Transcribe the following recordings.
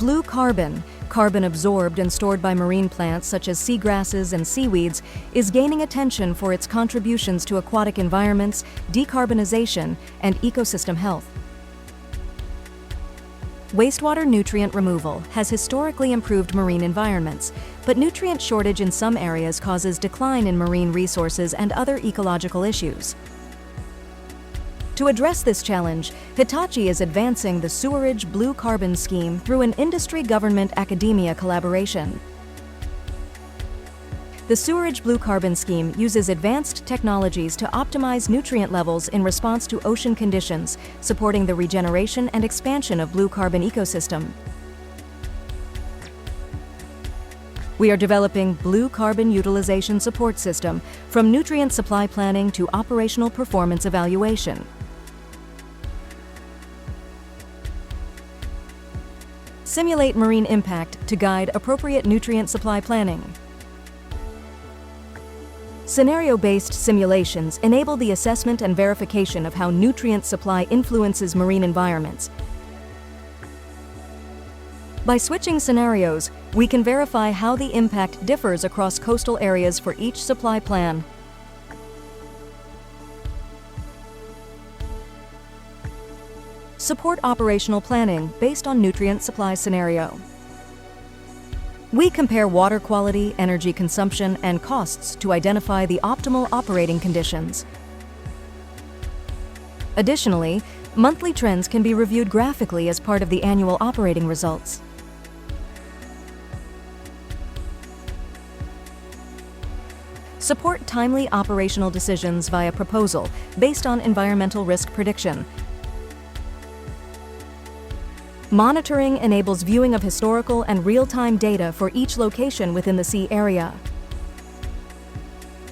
Blue carbon, carbon absorbed and stored by marine plants such as seagrasses and seaweeds, is gaining attention for its contributions to aquatic environments, decarbonization, and ecosystem health. Wastewater nutrient removal has historically improved marine environments, but nutrient shortage in some areas causes decline in marine resources and other ecological issues. To address this challenge, Hitachi is advancing the Sewerage Blue Carbon Scheme through an industry-government-academia collaboration. The Sewerage Blue Carbon Scheme uses advanced technologies to optimize nutrient levels in response to ocean conditions, supporting the regeneration and expansion of blue carbon ecosystem. We are developing Blue Carbon Utilization Support System from nutrient supply planning to operational performance evaluation. Simulate marine impact to guide appropriate nutrient supply planning. Scenario-based simulations enable the assessment and verification of how nutrient supply influences marine environments. By switching scenarios, we can verify how the impact differs across coastal areas for each supply plan. Support operational planning based on nutrient supply scenario. We compare water quality, energy consumption, and costs to identify the optimal operating conditions. Additionally, monthly trends can be reviewed graphically as part of the annual operating results. Support timely operational decisions via proposal based on environmental risk prediction. Monitoring enables viewing of historical and real-time data for each location within the sea area.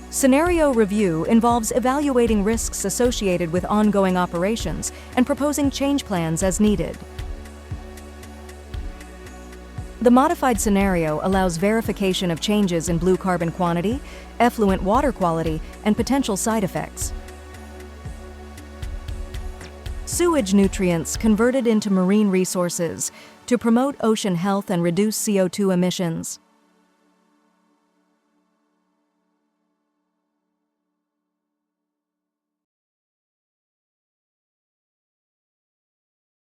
Scenario review involves evaluating risks associated with ongoing operations and proposing change plans as needed. The modified scenario allows verification of changes in blue carbon quantity, effluent water quality, and potential side effects. Sewage nutrients converted into marine resources to promote ocean health and reduce CO2 emissions.